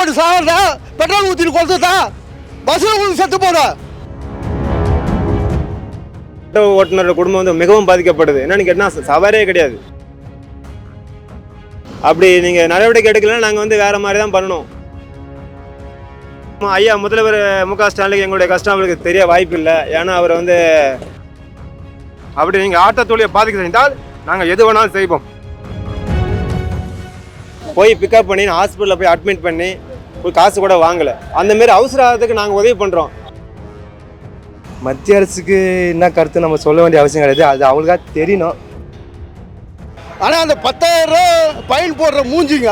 போட்டு சாகிறதா, பெட்ரோல் ஊற்றிட்டு கொடுத்ததா, பஸ்ஸில் ஊற்றி செத்து போட. ஓட்டுநர் குடும்பம் வந்து மிகவும் பாதிக்கப்படுது. என்னன்னு கேட்டால் சவாரியே கிடையாது. அப்படி நீங்கள் நடவடிக்கை எடுக்கலன்னா நாங்கள் வந்து வேறு மாதிரி தான் பண்ணணும். ஐயா முதல்வர் மு.க. ஸ்டாலினுக்கு எங்களுடைய கஷ்டம் அவருக்கு தெரிய வாய்ப்பு இல்லை. ஏன்னா அவர் வந்து அப்படி நீங்கள் ஆட்டோ தொழிலை பாதிக்க செஞ்சால் நாங்கள் எது வேணாலும் செய்வோம். போய் பிக்கப் பண்ணி ஹாஸ்பிட்டலில் போய் அட்மிட் பண்ணி போய் காசு கூட வாங்கலை. அந்தமாரி அவசரத்துக்கு நாங்கள் உதவி பண்ணுறோம். மத்திய அரசுக்கு என்ன கருத்து நம்ம சொல்ல வேண்டிய அவசியம் கிடையாது, அது அவங்களுக்காக தெரியணும். ஆனால் அந்த 10,000 ரூபா ஃபைன் போடுற மூஞ்சிங்க,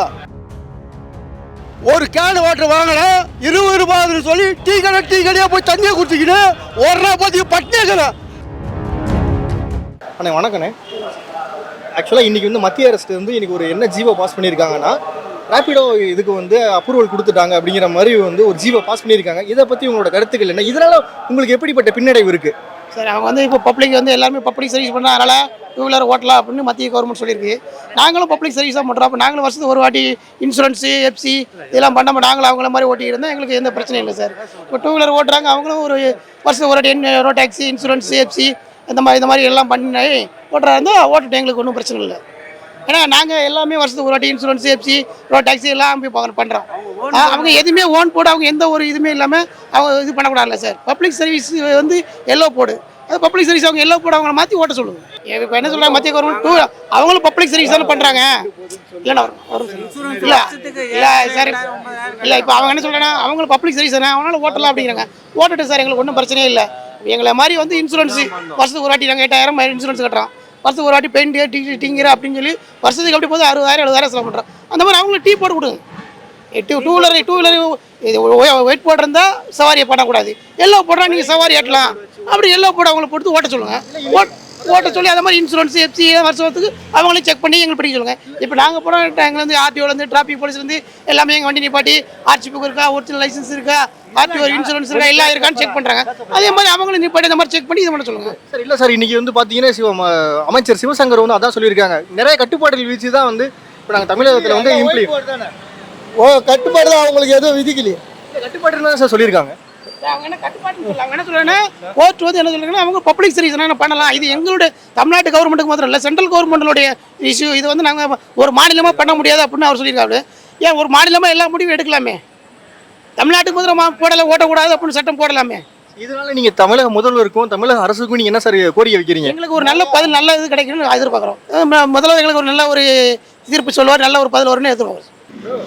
ஒரு கேன் வாட்டர் வாங்கினா 20 ரூபாய்னு சொல்லி டீ கடையாக போய் தண்ணியை குடிச்சிக்கின்னு ஒரு ரூபா பார்த்து பட்டினே. அண்ணே வணக்கண்ணே. ஆக்சுவலாக இன்றைக்கி வந்து மத்திய அரசு வந்து இன்றைக்கி ஒரு என்ன ஜீவோ பாஸ் பண்ணியிருக்காங்கன்னா, ரேப்பிடோ இதுக்கு வந்து அப்ரூவல் கொடுத்துட்டாங்க அப்படிங்கிற மாதிரி வந்து ஒரு ஜீவோ பாஸ் பண்ணியிருக்காங்க. இதை பற்றி உங்களோட கருத்துக்கள் என்ன? இதனால் உங்களுக்கு எப்படிப்பட்ட பின்னடைவு இருக்குது? சார் அவங்க வந்து இப்போ பப்ளிக் வந்து எல்லாருமே பப்ளிக் சர்வீஸ் பண்ணால் அதனால் 2 வீலர் ஓட்டலாம் அப்படின்னு மத்திய கவர்மெண்ட் சொல்லியிருக்கு. நாங்களும் பப்ளிக் சர்வீஸ் தான் பண்ணுறோம். அப்போ நாங்களும் வருஷத்துக்கு ஒரு வாட்டி இன்சூரன்ஸு, எஃப்சி இதெல்லாம் பண்ணாமல் நாங்களும் அவங்கள மாதிரி ஓட்டிக்கிட்டு இருந்தால் எங்களுக்கு எந்த பிரச்சனையும் இல்லை சார். இப்போ 2 வீலர் ஓட்டுறாங்க, அவங்களும் ஒரு வருஷத்துக்கு ஒரு வாட்டி ரோட் டேக்ஸி, இன்சூரன்ஸு, எஃப்சி இந்த மாதிரி எல்லாம் பண்ணி ஓட்டுறா இருந்தால் ஓட்டுட்டு எங்களுக்கு ஒன்றும் பிரச்சனை இல்லை. ஏன்னா நாங்கள் எல்லாமே வருஷத்துக்கு ஒரு வாட்டி இன்சூரன்ஸு, எஃப்சி, ரோட் டேக்ஸி எல்லாம் போய் பண்ணுறோம். அவங்க எதுவுமே ஓன் போடு, அவங்க எந்த ஒரு இதுவுமே இல்லாமல் அவங்க இது பண்ணக்கூடாதுல்ல சார். பப்ளிக் சர்வீஸ் வந்து எல்லோ போடு, அது பப்ளிக் சர்வீஸ் அவங்க எல்லோ போட அவங்கள மாற்றி ஓட்ட சொல்லுங்கள். இப்போ என்ன சொல்கிறாங்க மத்திய கவர்மெண்ட், அவங்களும் பப்ளிக் சர்வீஸ் தானே பண்ணுறாங்க. இல்லைண்ணா இல்லை சார், இல்லை இப்போ அவங்க என்ன சொல்கிறாங்கன்னா அவங்களும் பப்ளிக் சர்வீஸ் தானே, அவங்களால ஓட்டலாம் அப்படிங்கிறாங்க. ஓட்டட்டும் சார், எங்களுக்கு ஒன்றும் பிரச்சனையே இல்லை. எங்களை மாதிரி வந்து இன்சூரன்ஸு வருஷத்துக்கு ஒரு வாட்டி நாங்கள் 8,000 இன்சூரன்ஸ் கட்டுறோம். வருஷத்துக்கு ஒரு வாட்டி பெயிண்ட் டிங்கிற அப்படின்னு சொல்லி வருஷத்துக்கு அப்படி போது 60,000 செலவு பண்ணுறோம். அந்த மாதிரி அவங்களுக்கு டீ போட்டு கொடுங்க. 2 வீலர் வெயிட் போட்டிருந்தா சவாரியை பண்ணக்கூடாது. எல்லோ போடுறா நீங்கள் சவாரி ஏட்டலாம். அப்படி எல்லோ போட அவங்கள பொறுத்து ஓட்ட சொல்லுங்கள். ஓட்ட சொல்லி அந்த மாதிரி இன்சூரன்ஸ், எஃப்சி வருஷத்துக்கு அவங்களே செக் பண்ணி எங்களுக்கு படிக்க சொல்லுங்கள். இப்போ நாங்கள் போகிற டைம்லேருந்து ஆர்டிஓலேருந்து, டிராஃபிக் போலீஸ்லேருந்து எல்லாமே எங்கள் வண்டி நிப்பாட்டி ஆர்சி புக் இருக்கா, ஒரிஜினல் லைசன்ஸ் இருக்கா, ஆர்டிஓ இன்சூரன்ஸ் இருக்கா, எல்லாம் இருக்கான்னு செக் பண்ணுறாங்க. அதே மாதிரி அவங்களும் நிப்பாட்டி இந்த மாதிரி செக் பண்ணி இதை பண்ண சொல்லுங்கள் சார். இல்லை சார், இன்றைக்கி வந்து பார்த்தீங்கன்னா அமைச்சர் சிவசங்கர் வந்து அதான் சொல்லியிருக்காங்க, நிறைய கட்டுப்பாடுகள் வீச்சு தான் வந்து இப்போ நாங்கள் தமிழகத்தில் வந்து கட்டுப்பாடு தான் அவங்களுக்கு எதுவும் விதிக்கலையே. கட்டுப்பாடு தான் சார் சொல்லியிருக்காங்க. அவங்க என்ன கட்டுப்பாட்டுன்னு சொல்லுவாங்க. என்ன சொல்லுங்கன்னா கோர்ட் வந்து என்ன சொல்லுங்கன்னா அவங்க பப்ளிக் சர்வீஸ் என்ன பண்ணலாம். இது எங்களுடைய தமிழ்நாட்டு கவர்மெண்ட்டுக்கு மாத்திரம் இல்லை, சென்ட்ரல் கவர்மெண்ட்டுடைய இஷ்யூ. இது வந்து நாங்கள் ஒரு மாநிலமாக பண்ண முடியாது அப்படின்னு அவர் சொல்லியிருக்காரு. ஏன் ஒரு மாநிலமாக எல்லா முடிவும் எடுக்கலாமே? தமிழ்நாட்டுக்கு மாத்திரம் போடலை, ஓட்டக்கூடாது அப்படின்னு சட்டம் போடலாமே. இதனால நீங்கள் தமிழக முதல்வருக்கும் தமிழக அரசுக்கும் நீங்கள் என்ன சார் கோரிக்கை வைக்கிறீங்க? எங்களுக்கு ஒரு நல்ல பதில், நல்ல இது கிடைக்கணும்னு எதிர்பார்க்குறோம். முதல்வர் எங்களுக்கு ஒரு நல்ல ஒரு தீர்ப்பு சொல்லுவார், நல்ல ஒரு பதில் வரும்னு எதிர்பார்க்குறோம்.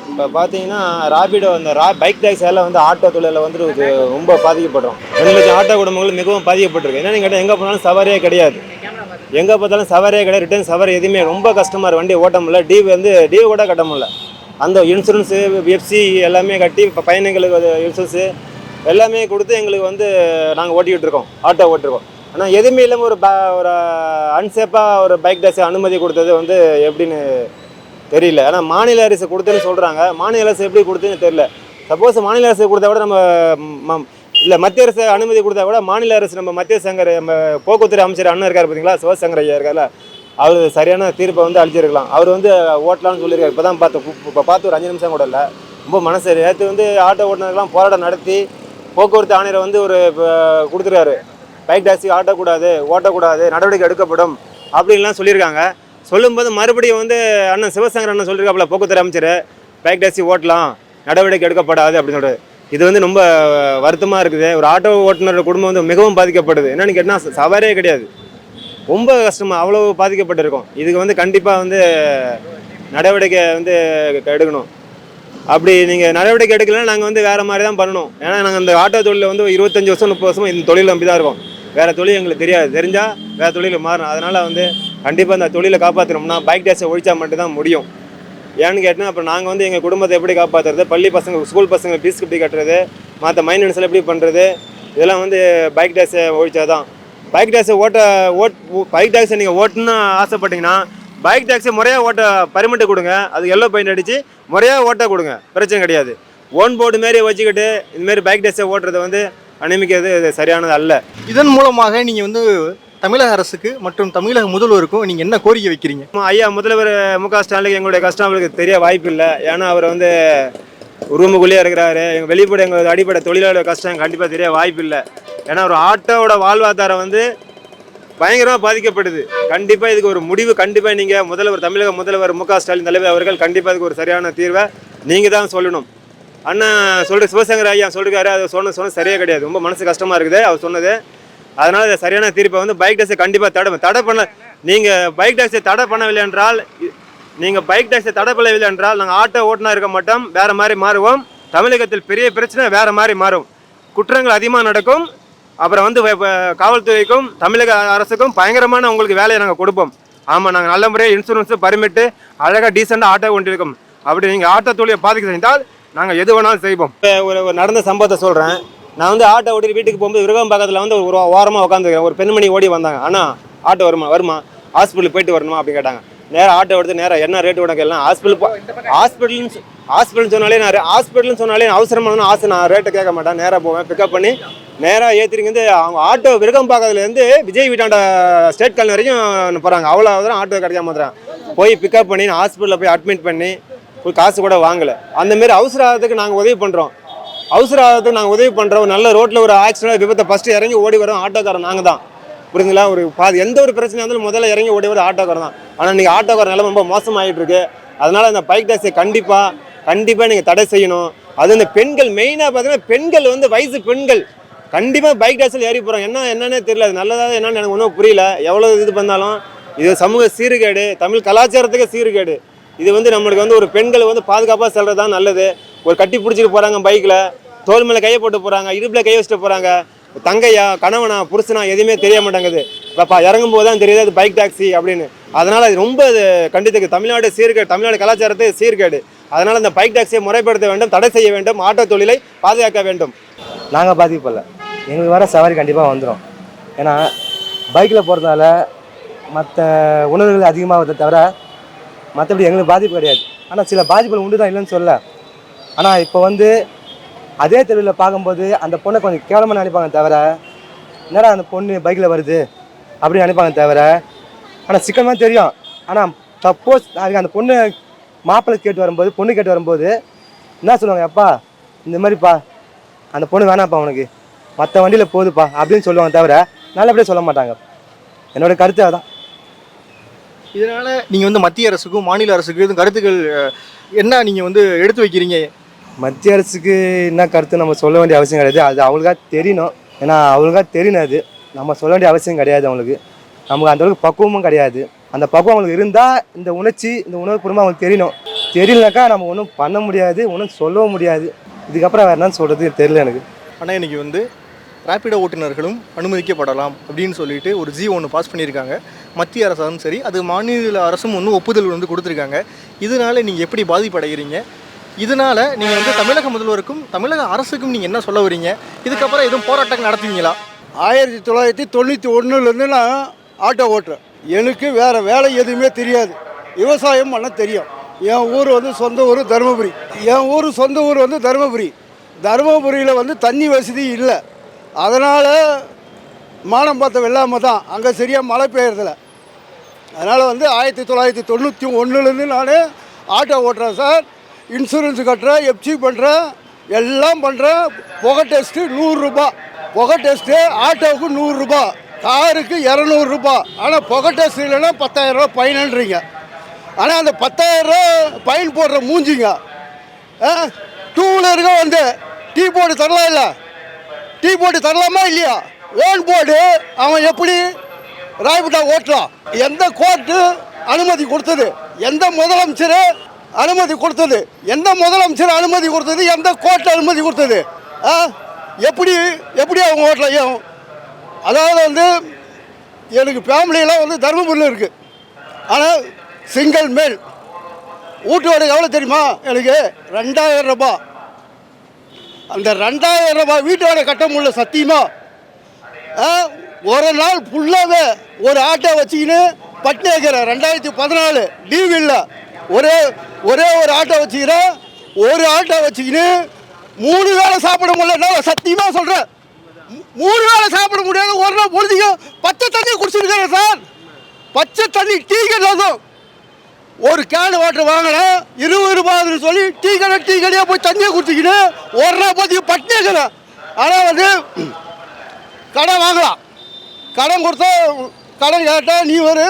இப்போ பார்த்தீங்கன்னா ராபிடோ அந்த பைக் டாக்ஸி எல்லாம் வந்து ஆட்டோ தொழிலில் வந்து ரொம்ப பாதிக்கப்படுறோம். 2 லட்சம் ஆட்டோ குடும்பங்கள் மிகவும் பாதிக்கப்பட்டிருக்கு. என்னென்னு கேட்டால் எங்கே போனாலும் சவாரியே கிடையாது, எங்கே பார்த்தாலும் சவாரியே கிடையாது. ரிட்டர்ன் சவாரி எதுவுமே ரொம்ப கஷ்டமாக இருக்குது. வண்டி ஓட்ட முடியல, டியூ கூட கட்ட முடியல. அந்த இன்சூரன்ஸு, எஃப்சி எல்லாமே கட்டி இப்போ பயணிகளுக்கு இன்சூரன்ஸு எல்லாமே கொடுத்து எங்களுக்கு வந்து நாங்கள் ஓட்டிக்கிட்டு இருக்கோம், ஆட்டோ ஓட்டிருக்கோம். ஆனால் எதுவுமே இல்லாமல் ஒரு அன்சேஃபாக ஒரு பைக் டாக்ஸி அனுமதி கொடுத்தது வந்து எப்படின்னு தெரியல. ஆனால் மாநில அரசு கொடுத்தேன்னு சொல்கிறாங்க, மாநில அரசு எப்படி கொடுத்தேன்னு தெரியல. சப்போஸ் மாநில அரசு கொடுத்தா கூட நம்ம இல்லை மத்திய அரசு அனுமதி கொடுத்தா கூட மாநில அரசு நம்ம மத்திய சங்கர் நம்ம போக்குவரத்து அமைச்சர் அண்ணன் இருக்கார் பார்த்தீங்களா, சிவசங்கர் ஐயா இருக்கார்ல, அவர் சரியான தீர்ப்பை வந்து அளிச்சிருக்கலாம். அவர் வந்து ஓட்டலாம்னு சொல்லியிருக்காரு. இப்போ தான் பார்த்து ஒரு 5 நிமிஷம் கூட இல்லை. ரொம்ப மனசு நேற்று வந்து ஆட்டோ ஓட்டுநர்கள்லாம் போராட்டம் நடத்தி போக்குவரத்து ஆணையரை வந்து ஒரு கொடுத்துருக்காரு, பைக் டாக்ஸி ஓட்டக்கூடாது, நடவடிக்கை எடுக்கப்படும் அப்படின்லாம் சொல்லியிருக்காங்க. சொல்லும்போது மறுபடியும் வந்து அண்ணன் சிவசங்கர் அண்ணன் சொல்லியிருக்காப்புல, போக்குவரத்து அமைச்சர் பைக் டாக்ஸி ஓட்டலாம், நடவடிக்கை எடுக்கப்படாது அப்படின்னு சொல்கிறது. இது வந்து ரொம்ப வருத்தமாக இருக்குது. ஒரு ஆட்டோ ஓட்டுநர் குடும்பம் வந்து மிகவும் பாதிக்கப்படுது. என்னென்னு கேட்டால் சவாரியே கிடையாது, ரொம்ப கஷ்டமாக அவ்வளோ பாதிக்கப்பட்டிருக்கோம். இதுக்கு வந்து கண்டிப்பாக வந்து நடவடிக்கை வந்து எடுக்கணும். அப்படி நீங்கள் நடவடிக்கை எடுக்கலைன்னா நாங்கள் வந்து வேறு மாதிரி தான் பண்ணணும். ஏன்னா நாங்கள் இந்த ஆட்டோ தொழிலில் வந்து 25 வருஷம் 30 வருஷமாக இந்த தொழில் நம்பி தான் இருக்கோம். வேறு தொழில் எங்களுக்கு தெரியாது, தெரிஞ்சால் வேறு தொழில் மாறணும். அதனால் வந்து கண்டிப்பாக இந்த தொழிலை காப்பாற்றணும்னா பைக் டாக்ஸை ஒழிச்சா மட்டும்தான் முடியும். ஏன்னு கேட்டால் அப்புறம் நாங்கள் வந்து எங்கள் குடும்பத்தை எப்படி காப்பாற்றுறது, பள்ளி பசங்க ஸ்கூல் பசங்க ஃபீஸ் எப்படி கட்டுறது, மற்ற மைனன்ஸில் எப்படி பண்ணுறது, இதெல்லாம் வந்து பைக் டாக்ஸை ஒழிச்சா தான். பைக் டாக்ஸை நீங்கள் ஓட்டணும்னு ஆசைப்பட்டீங்கன்னா பைக் டாக்ஸி முறையாக ஓட்ட பர்மிட்டு கொடுங்க, அது எல்லோ பெயிண்ட் அடித்து முறையாக ஓட்ட கொடுங்க, பிரச்சனை கிடையாது. ஓன் போர்டு மாரி வச்சுக்கிட்டு இதுமாரி பைக் டாக்ஸை ஓட்டுறது வந்து அனுமதிக்கிறது சரியானது அல்ல. இதன் மூலமாக நீங்கள் வந்து தமிழக அரசுக்கு மற்றும் தமிழக முதல்வருக்கும் நீங்கள் என்ன கோரிக்கை வைக்கிறீங்க? ஐயா முதல்வர் மு.க. ஸ்டாலினுக்கு எங்களுடைய கஷ்டம் அவருக்கு தெரிய வாய்ப்பு இல்லை. ஏன்னா அவர் வந்து ரூமுக்குள்ளேயே இருக்கிறாரு. எங்கள் வெளிப்படை எங்கள் அடிப்படை தொழிலாளர் கஷ்டம் கண்டிப்பாக தெரிய வாய்ப்பு இல்லை. ஏன்னா ஒரு ஆட்டோவோட வாழ்வாதாரம் வந்து பயங்கரமாக பாதிக்கப்படுது. கண்டிப்பாக இதுக்கு ஒரு முடிவு கண்டிப்பாக நீங்கள் தமிழக முதல்வர் மு.க. ஸ்டாலின் தலைவர் அவர்கள் கண்டிப்பாக இதுக்கு ஒரு சரியான தீர்வை நீங்கள் தான் சொல்லணும். அண்ணன் சிவசங்கர் ஐயா சொல்லிருக்காரு, அதை சொன்ன சரியே கிடையாது. ரொம்ப மனசு கஷ்டமாக இருக்குது அவர் சொன்னது. அதனால் அதை சரியான தீர்ப்பை வந்து பைக் டாக்ஸை கண்டிப்பாக தடை பண்ண. நீங்கள் பைக் டாக்ஸை தடை பண்ணவில்லை என்றால் நாங்கள் ஆட்டோ ஓட்டுனா இருக்க மாட்டோம், வேறு மாதிரி மாறுவோம். தமிழகத்தில் பெரிய பிரச்சனை வேறு மாதிரி மாறும். குற்றங்கள் அதிகமாக நடக்கும். அப்புறம் வந்து காவல்துறைக்கும் தமிழக அரசுக்கும் பயங்கரமான உங்களுக்கு வேலையை நாங்கள் கொடுப்போம். ஆமாம், நாங்கள் நல்ல முறையாக இன்சூரன்ஸு பர்மிட்டு அழகாக டீசெண்டாக ஆட்டோ கொண்டிருக்கோம். அப்படி நீங்கள் ஆட்டோ தொழிலை பாதிக்க செஞ்சால் நாங்கள் எது வேணாலும் செய்வோம். இப்போ ஒரு நடந்த சம்பவத்தை சொல்கிறேன். நான் வந்து ஆட்டோ ஓட்டி வீட்டுக்கு போகும்போது விருகம் பக்கத்தில் வந்து ஒரு ஓரமாக உட்காந்துருக்கேன். ஒரு பெண்மணி ஓடி வந்தாங்க. ஆனால் ஆட்டோ வருமா ஹாஸ்பிட்டலுக்கு போயிட்டு வரணுமா அப்படின்னு கேட்டாங்க. நேராக ஆட்டோ எடுத்து நேராக என்ன ரேட்டு உனக்கு எல்லாம் ஹாஸ்பிட்டல்னு சொன்னாலே அவசரமான ஆசை, நான் ரேட்டை கேட்க மாட்டேன். நேராக போவேன், பிக்கப் பண்ணி நேராக ஏற்றிருங்க. அவங்க ஆட்டோ விருகம்பாக்கத்துலேருந்து விஜய் வீட்டாண்ட ஸ்டேட் காலனி வரைக்கும் போகிறாங்க. அவ்வளோ தான் ஆட்டோ கிடைக்காம வந்துடுறேன். போய் பிக்கப் பண்ணி ஹாஸ்பிட்டலில் போய் அட்மிட் பண்ணி போய் காசு கூட வாங்கலை. அந்தமாரி அவசரத்துக்கு நாங்கள் உதவி பண்ணுறோம். நல்ல ரோட்டில் ஒரு ஆக்சிடென்ட் விபத்தை ஃபஸ்ட்டு இறங்கி ஓடி வரோம் ஆட்டோக்காரன் நாங்கள் தான். புரியுதுங்களா? எந்த ஒரு பிரச்சனையாக இருந்தாலும் முதல்ல இறங்கி ஓடி வர ஆட்டோக்காரன் தான். ஆனால் நீங்கள் ஆட்டோக்கார நிலைமை ரொம்ப மோசமாகிட்டு இருக்கு. அதனால் இந்த பைக் டாக்ஸியை கண்டிப்பாக நீங்கள் தடை செய்யணும். அது இந்த பெண்கள் மெயினாக பார்த்தீங்கன்னா பெண்கள் வந்து வயசு பெண்கள் கண்டிப்பாக பைக் டாக்ஸில் ஏறி போகிறோம். என்னன்னே தெரியல. அது நல்லதாக என்னன்னு எனக்கு ஒன்றும் புரியல. எவ்வளோ இது பண்ணாலும் இது சமூக சீர்கேடு, தமிழ் கலாச்சாரத்துக்கு சீர்கேடு. இது வந்து நம்மளுக்கு வந்து ஒரு பெண்கள் வந்து பாதுகாப்பாக செல்றது தான் நல்லது. ஒரு கட்டி பிடிச்சிட்டு போகிறாங்க, பைக்கில் தோல் மேலே கையை போட்டு போகிறாங்க, இடுப்பில் கை வச்சுட்டு போகிறாங்க. தங்கையா கணவனா புருஷனா எதுவுமே தெரிய மாட்டேங்குது. பாப்பா இறங்கும் போது தான் தெரியுது அது பைக் டாக்ஸி அப்படின்னு. அதனால் அது ரொம்ப கண்டித்துக்கு தமிழ்நாடு சீர்கேடு, தமிழ்நாடு கலாச்சாரத்தை சீர்கேடு. அதனால் இந்த பைக் டாக்ஸியை முறைப்படுத்த வேண்டும், தடை செய்ய வேண்டும், ஆட்டோ தொழிலை பாதுகாக்க வேண்டும். நாங்கள் பாதிக்கப்படல, எங்களுக்கு வர சவாரி கண்டிப்பாக வந்துடும். ஏன்னா பைக்கில் போகிறதுனால மற்ற உணர்வுகள் அதிகமாகிறத தவிர மற்றபடி எங்களுக்கு பாதிப்பு கிடையாது. ஆனால் சில பாதிப்புகள் உண்டு தான், இல்லைன்னு சொல்ல. ஆனால் இப்போ வந்து அதே தெருவில் பார்க்கும்போது அந்த பொண்ணை கொஞ்சம் கேவலமாக நினைப்பாங்க தவிர, என்னடா அந்த பொண்ணு பைக்கில் வருது அப்படின்னு நினைப்பாங்க தவிர, ஆனால் சிக்கனமாக தெரியும். ஆனால் சப்போஸ் அதுக்கு அந்த பொண்ணு மாப்பிள்ளை பொண்ணு கேட்டு வரும்போது என்ன சொல்லுவாங்க, அப்பா இந்த மாதிரிப்பா அந்த பொண்ணு வேணாப்பா உனக்கு, மற்ற வண்டியில் போகுதுப்பா அப்படின்னு சொல்லுவாங்க தவிர நல்லபடியாக சொல்ல மாட்டாங்க. என்னோடய கருத்து அதான். இதனால் நீங்கள் வந்து மத்திய அரசுக்கும் மாநில அரசுக்கும் இது கருத்துக்கள் என்ன நீங்கள் வந்து எடுத்து வைக்கிறீங்க? மத்திய அரசுக்கு என்ன கருத்து நம்ம சொல்ல வேண்டிய அவசியம் கிடையாது. அது அவங்களுக்காக தெரியணும். ஏன்னா அவங்களுக்காக தெரியணும். அது நம்ம சொல்ல வேண்டிய அவசியம் கிடையாது. அவங்களுக்கு நமக்கு அந்தளவுக்கு பக்குவமும் கிடையாது. அந்த பக்குவம் அவங்களுக்கு இருந்தால் இந்த உணர்வுபூர்வமாக அவங்களுக்கு தெரியலனாக்கா நம்ம ஒன்றும் பண்ண முடியாது, ஒன்றும் சொல்லவும் முடியாது. இதுக்கப்புறம் வேறு என்னன்னு சொல்கிறது தெரியல எனக்கு. ஆனால் இன்றைக்கி வந்து ரேப்பிடோ ஓட்டுநர்களும் அனுமதிக்கப்படலாம் அப்படின்னு சொல்லிட்டு ஒரு ஒன்று பாஸ் பண்ணியிருக்காங்க. மத்திய அரசாலும் சரி, அது மாநில அரசும் ஒன்று ஒப்புதல் வந்து கொடுத்துருக்காங்க. இதனால் நீங்கள் எப்படி பாதிப்படைகிறீங்க? இதனால் நீங்கள் வந்து தமிழக முதல்வருக்கும் தமிழக அரசுக்கும் நீங்கள் என்ன சொல்ல வரீங்க? இதுக்கப்புறம் எதுவும் போராட்டங்கள் நடத்துவீங்களா? 1991 நான் ஆட்டோ ஓட்டுறேன். எனக்கு வேறு வேலை எதுவுமே தெரியாது. விவசாயம் பண்ண தெரியும். என் ஊர் வந்து சொந்த ஊர் தருமபுரி. தருமபுரியில் வந்து தண்ணி வசதி இல்லை. அதனால் மானம் பார்த்த வெள்ளாமல் தான் அங்கே சரியாக மழை பெய்யறதில்ல. அதனால் வந்து 1991 நான் ஆட்டோ ஓட்டுறேன் சார். இன்சூரன்ஸ் கட்டுறேன், எஃப்சி பண்ணுறேன், எல்லாம் பண்ணுறேன். புகை டெஸ்ட்டு 100 ரூபா. புகை டெஸ்ட்டு ஆட்டோவுக்கு 100 ரூபா, காருக்கு 200 ரூபா. ஆனால் புகை டெஸ்ட் இல்லைன்னா 10,000 ரூபா ஃபைனுன்றீங்க. ஆனால் அந்த 10,000 ரூபா ஃபைன் போடுற மூஞ்சிங்க. டூ வீலருங்க வந்து டீ போர்டு தரலாம், இல்லை டீ போர்டு தரலாமா இல்லையா? ஓன் போர்டு அவன் எப்படி ராய்புட்டா ஓட்டலாம்? எந்த கோர்ட்டு அனுமதி கொடுத்தது? எந்த முதலமைச்சர் அனுமதி கொடுத்தது? எந்த கோர்ட் அனுமதி கொடுத்தது? எப்படி அவங்க ஓட்டலாம்? அதாவது வந்து எனக்கு ஃபேமிலியெல்லாம் வந்து தருமபுரியில் இருக்குது. ஆனால் சிங்கிள் மேல் வீட்டு வாடகை எவ்வளோ தெரியுமா? எனக்கு 2,000 ரூபா. அந்த 2,000 ரூபா வீட்டு வாடகை கட்ட முடியல சத்தியமாக. ஒரு நாள் ஃபுல்லாகவே ஒரு ஆட்டோ வச்சுக்கின்னு பட்டினி வைக்கிறேன். 2014 டிவியில் ஒரே ஒரு ஆட்டோ வச்சுக்கிறேன். ஒரு ஆட்டோ வச்சுக்கின்னு 3 வேளை சாப்பிட முடியல. நான் சத்தியமாக சொல்கிறேன், 3 வேளை சாப்பிட முடியாது. ஒரு நாள் பொழுதுக்கும் பச்சை தண்ணி குடிச்சிருக்கிறேன் சார். பச்சை தண்ணி டீ கட்டாதும் ஒரு கேன் வாட்டர் வாங்கினா 20 ரூபாய்னு சொல்லி டீ கடையாக போய் தண்ணியை குடிச்சிக்கின்னு ஒரு ரூபா பற்றி பட்டினேக்கிறேன். ஆனால் வந்து கடன் வாங்கலாம், கடன் கொடுத்தா கடன் கேட்டால் நீ ஒரு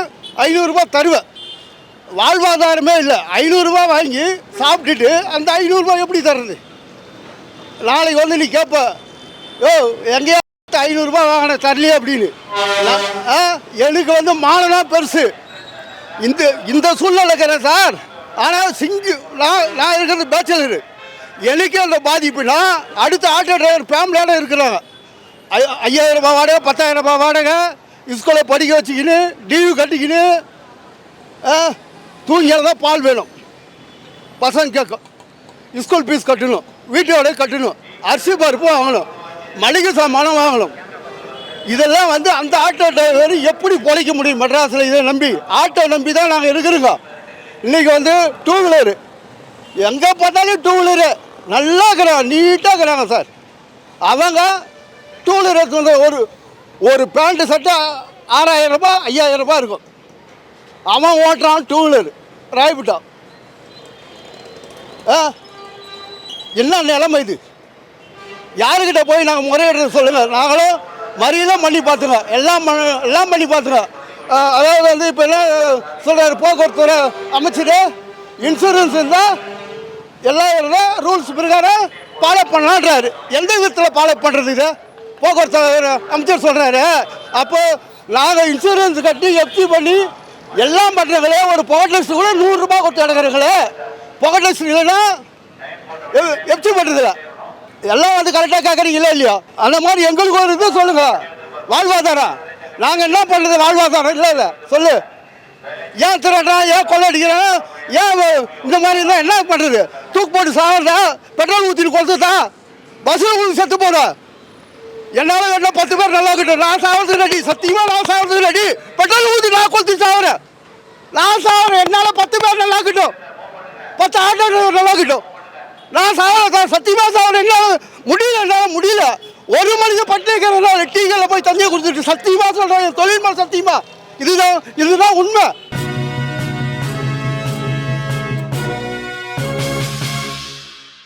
500 ரூபாய் தருவ. வாழ்வாதாரமே இல்லை. 500 ரூபாய் வாங்கி சாப்பிட்டுட்டு அந்த 500 ரூபாய் எப்படி தர்றது? நாளைக்கு வந்து நீ கேட்ப, ஓ எங்கேயா 500 ரூபாய் வாங்கின தரலையே அப்படின்னு. எனக்கு வந்து மானனா பெருசு. இந்த சூழ்நிலை இருக்கிறேன் சார். ஆனால் நான் இருக்கிறது பேச்சலரு. எனக்கு அந்த பாதிப்புனா அடுத்த ஆட்டோ டிரைவர் ஃபேமிலியோட இருக்கிறாங்க. 5000 ரூபாய் வாடகை, 10,000 ரூபாய் வாடகை, ஸ்கூலில் படிக்க வச்சுக்கின்னு டிவி கட்டிக்கின்னு தூங்கிதான் பால் வேணும், பசங்க கேட்கும், ஸ்கூல் ஃபீஸ் கட்டணும், வீட்டோட கட்டணும், அரிசி பருப்பு வாங்கணும், மளிகை சாமானம் வாங்கணும். இதெல்லாம் வந்து அந்த ஆட்டோ டிரைவர் எப்படி பொழைக்க முடியும் மெட்ராஸில்? இதை நம்பி ஆட்டோ நம்பி தான் நாங்கள் இருக்கிறோங்க. இன்றைக்கி வந்து 2 வீலரு எங்கே பார்த்தாலும் 2 வீலரு நல்லா இருக்கிறாங்க, நீட்டாக இருக்கிறாங்க சார். அவங்க 2 வீலருக்கு வந்து ஒரு பேண்ட்டு சட்டை 6000 ரூபாய் 5000 ரூபாய் இருக்கும். அவன் ஓட்டுறான் 2 வீலரு ராய்பிட்டா. என்ன நிலைமை இது? யாருக்கிட்ட போய் நாங்கள் முறையிடுறது சொல்லுங்கள். நாங்களும் மறியெல்லாம் பண்ணி பார்த்துங்க, எல்லாம் பண்ணி பார்த்துங்க. அதாவது வந்து இப்போ என்ன சொல்கிறார் போக்குவரத்து அமைச்சர், இன்சூரன்ஸ் இருந்தால் எல்லாம் ரூல்ஸ் பிரகாரம் ஃபாலோ பண்ணலான்றாரு. எந்த விதத்தில் ஃபாலோ பண்ணுறது இது? போக்குவரத்து அமைச்சர் சொல்கிறாரு. அப்போது நாங்கள் இன்சூரன்ஸ் கட்டி எஃப்சி பண்ணி எல்லாம் பண்ணுறங்களே, ஒரு பாக்கெட் லிஸ்ட் கூட 100 ரூபாய் கொடுத்து எடுக்கிறங்களே. பாக்கெட் லிஸ்ட் இல்லைன்னா எஃப்சி பண்ணுறதில்ல. எல்லாம் வந்து கரெக்டாக கேட்குறீங்களா இல்லையா? அந்த மாதிரி எங்களுக்கு ஒரு இது சொல்லுங்கள், வாழ்வாதாரம். நாங்கள் என்ன பண்ணுறது? வாழ்வாதாரம் இல்லை சொல்லு. ஏன் திருடுறான், ஏன் கொள்ளடிக்கிறான், ஏன் இந்த மாதிரி இருந்தால் என்ன பண்ணுறது? தூக்கு போட்டு சாகிறதா, பெட்ரோல் ஊற்றிட்டு கொளுத்துதா, பஸ்ஸில் ஊற்றி செத்து போட. என்னால் என்ன 10 பேர் நல்லா இருக்கட்டும், நான் சாகிறது ரெடி, சத்தியமாக நான் சாகிறது ரெடி. பெட்ரோல் ஊற்றி நான் கொளுத்தி சாகிறேன், நான் சாகிறேன். என்னால் 10 பேர் நல்லா இருக்கட்டும், 10 ஆட்டோ நல்லா இருக்கட்டும், நான் சாகிறேன், சத்தியமாக சாகிறேன். என்னால் முடியல. ஒரு மனிதன் பட்டினிக்கிறதுனால டீகளில் போய் தண்ணியை கொடுத்துட்டு சத்தியமாக சொல்கிறேன், தொழில் மேலே சத்தியமாக இதுதான் உண்மை.